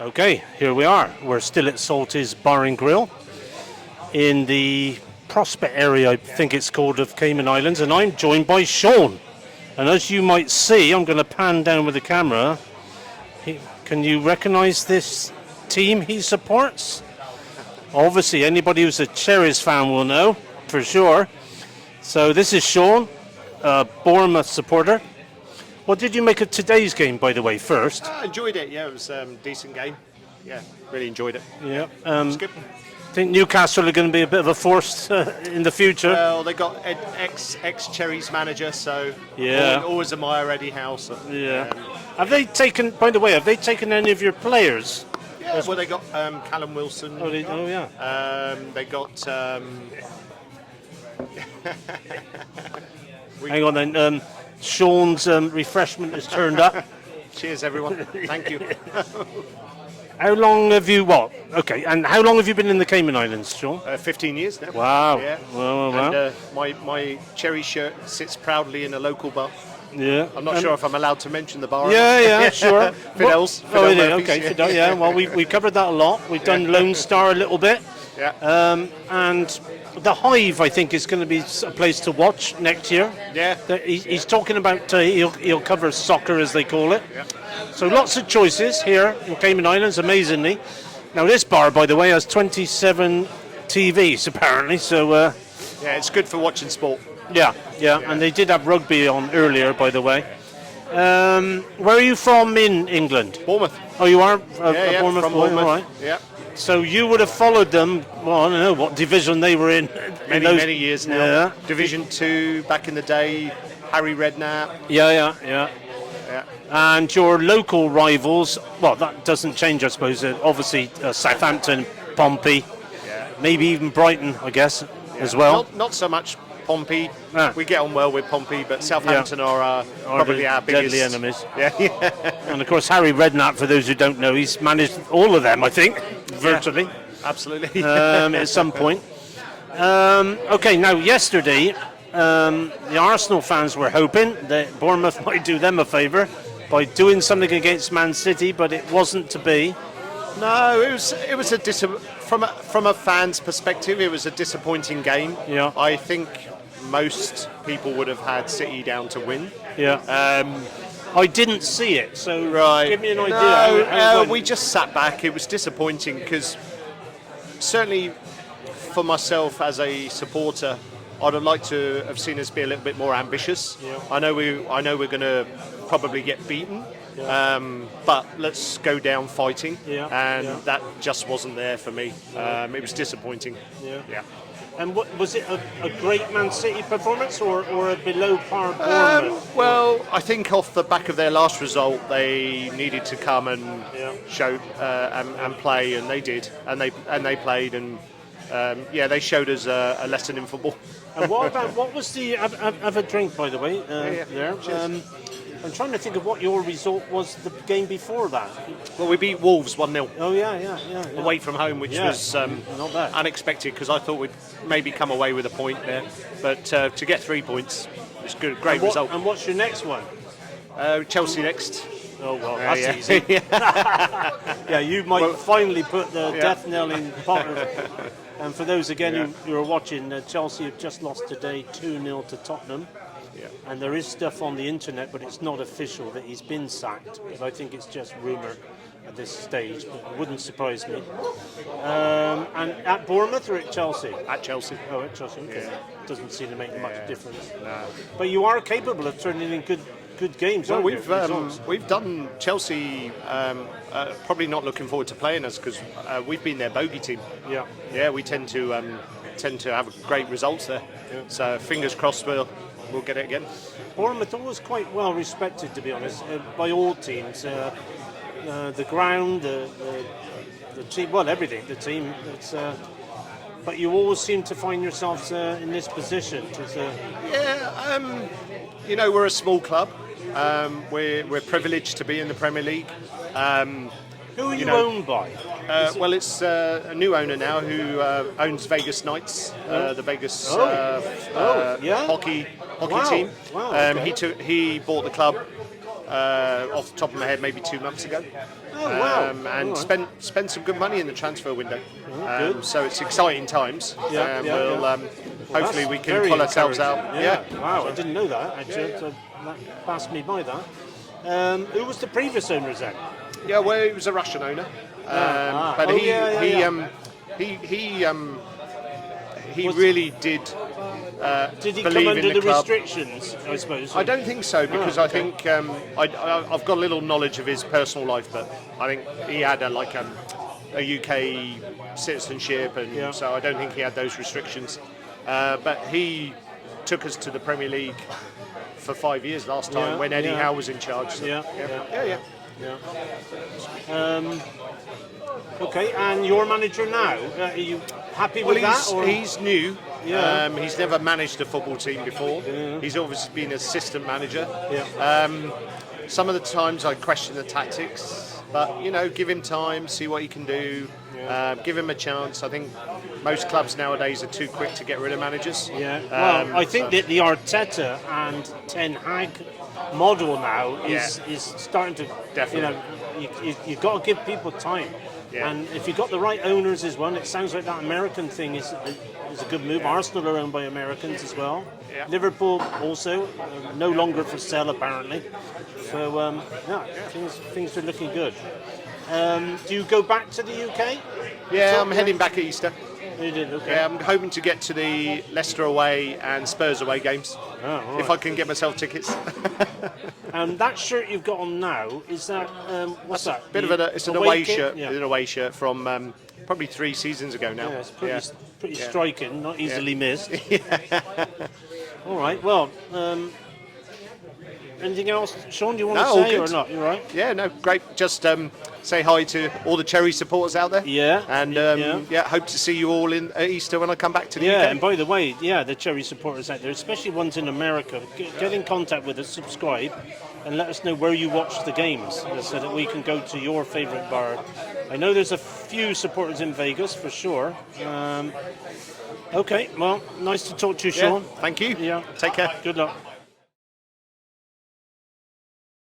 Okay, here we are. We're still at Salty's Bar and Grill in the Prospect area, I think it's called, of Cayman Islands, and I'm joined by Shaun. And as you might see, I'm going to pan down with the camera. Can you recognise this team he supports? Obviously, anybody who's a Cherries fan will know, for sure. So this is Shaun, a Bournemouth supporter. What did you make of today's game, by the way, first? I enjoyed it, yeah, it was a decent game. Yeah, really enjoyed it. Yeah. Skip. I think Newcastle are going to be a bit of a force in the future. Well, they got ex Cherries manager, so yeah, always admire Eddie House. Yeah. Have they taken? By the way, have they taken any of your players? Yeah. Well, they got Callum Wilson. Oh yeah. They got. Hang on then. Shaun's refreshment has turned up. Cheers, everyone. Thank you. How long have you, Okay, and how long have you been in the Cayman Islands, Shaun? 15 years now. Wow. Yeah. Wow. And my cherry shirt sits proudly in a local bar. Yeah. I'm not sure if I'm allowed to mention the bar. Yeah, sure. Fidel's. Oh, it is. Murphy's, Okay, Fidel, yeah. Well, we've covered that a lot. We've done Lone Star a little bit. Yeah. And the Hive, I think, is going to be a place to watch next year. Yeah. He's talking about he'll cover soccer, as they call it. Yeah. So lots of choices here in Cayman Islands, amazingly. Now this bar, by the way, has 27 TVs apparently. So yeah, it's good for watching sport. Yeah, and they did have rugby on earlier, by the way. Where are you from in England? Bournemouth. Oh, you are Bournemouth from boy, Bournemouth. All right. Yeah. So you would have followed them. Well, I don't know what division they were in. Many years now. Yeah. Division 2 back in the day. Harry Redknapp. Yeah. And your local rivals, well, that doesn't change, I suppose. Obviously, Southampton, Pompey, maybe even Brighton, I guess, as well. Not so much Pompey. Ah. We get on well with Pompey, but Southampton are probably our biggest deadly enemies. Yeah. And of course, Harry Redknapp, for those who don't know, he's managed all of them, I think, virtually. Yeah, absolutely. At some point. Okay, now yesterday, the Arsenal fans were hoping that Bournemouth might do them a favour by doing something against Man City, but it wasn't to be. No, it was from a fan's perspective, it was a disappointing game. Yeah. I think most people would have had City down to win. Yeah. I didn't see it, so give me an idea. No, we just sat back. It was disappointing because certainly for myself as a supporter, I'd have liked to have seen us be a little bit more ambitious. Yeah. I know we're going to probably get beaten, but let's go down fighting. Yeah. That just wasn't there for me. It was disappointing. Yeah. And what was it? A great Man City performance or a below par Bournemouth? Well, I think off the back of their last result, they needed to come and show and play, and they did, and they played, and they showed us a lesson in football. And what was the have a drink, by the way, there. I'm trying to think of what your result was the game before that. Well, we beat Wolves 1-0. Oh yeah. Away from home, which was not bad. Unexpected because I thought we'd maybe come away with a point there, but to get 3 points, it's good, great result. And what's your next one? Chelsea next. Oh well, that's easy. Yeah, you might finally put the death knell in Potter. And for those again who are watching, Chelsea have just lost today 2-0 to Tottenham. Yeah. And there is stuff on the internet, but it's not official that he's been sacked. But I think it's just rumour at this stage. But it wouldn't surprise me. And at Bournemouth or at Chelsea? At Chelsea. Oh, at Chelsea. Okay. Yeah. Doesn't seem to make much difference. No. But you are capable of turning in good games. Well, aren't we've done Chelsea. Probably not looking forward to playing us because we've been their bogey team. Yeah. Yeah, we tend to have great results there. Yeah. So fingers crossed we'll get it again. Bournemouth always quite well respected, to be honest, by all teams. The ground, the team, well, everything. The team. But you always seem to find yourselves in this position. We're a small club. We're privileged to be in the Premier League. Who are you owned by? It's a new owner now who owns Vegas Knights, the Vegas hockey Wow. team. Wow, okay. He bought the club off the top of my head, maybe 2 months ago. Oh, wow. And All right. spent some good money in the transfer window. Good. So it's exciting times. Yeah, yeah, we'll, yeah. hopefully That's we can very pull ourselves out. encouraging. Wow, I didn't know that, actually. So that passed me by that. Who was the previous owners then? Yeah, well, he was a Russian owner, but he really did. Did he believe come in under the club. restrictions, I suppose? I don't think so, because Oh, I okay. think I've got a little knowledge of his personal life, but I think he had a UK citizenship, and so I don't think he had those restrictions. But he took us to the Premier League for 5 years last time when Eddie Howe was in charge. So, Yeah. Okay, and your manager now, are you happy with that? Or? He's new. Yeah. He's never managed a football team before. Yeah. He's obviously been assistant manager. Yeah. Some of the times I question the tactics, but give him time, see what he can do. Give him a chance. I think most clubs nowadays are too quick to get rid of managers. Yeah. Well, I think that the Arteta and Ten Hag model now is starting to Definitely. You've got to give people time. Yeah. And if you've got the right owners as well, it sounds like that American thing is a good move. Arsenal are owned by Americans as well. Yeah. Liverpool also, no longer for sale apparently. So things are looking good. Do you go back to the UK? Yeah, I'm heading back at Easter. You did, okay. Yeah, I'm hoping to get to the Leicester away and Spurs away games, right. if I can get myself tickets. That shirt you've got on now, is that, what's that? It's an away kit? shirt. Yeah. It's an away shirt from probably 3 seasons ago now. Yeah, it's pretty striking, not easily missed. All right, well, anything else, Shaun, do you want to all say good. or not? You all right? Yeah, no, great. Just say hi to all the Cherries supporters out there. Yeah. And hope to see you all at Easter when I come back to the Yeah, UK. and by the way, the Cherry supporters out there, especially ones in America, get in contact with us, subscribe, and let us know where you watch the games so that we can go to your favourite bar. I know there's a few supporters in Vegas for sure. Okay, well, nice to talk to you, Shaun. Thank you. Yeah. Take care. Good luck.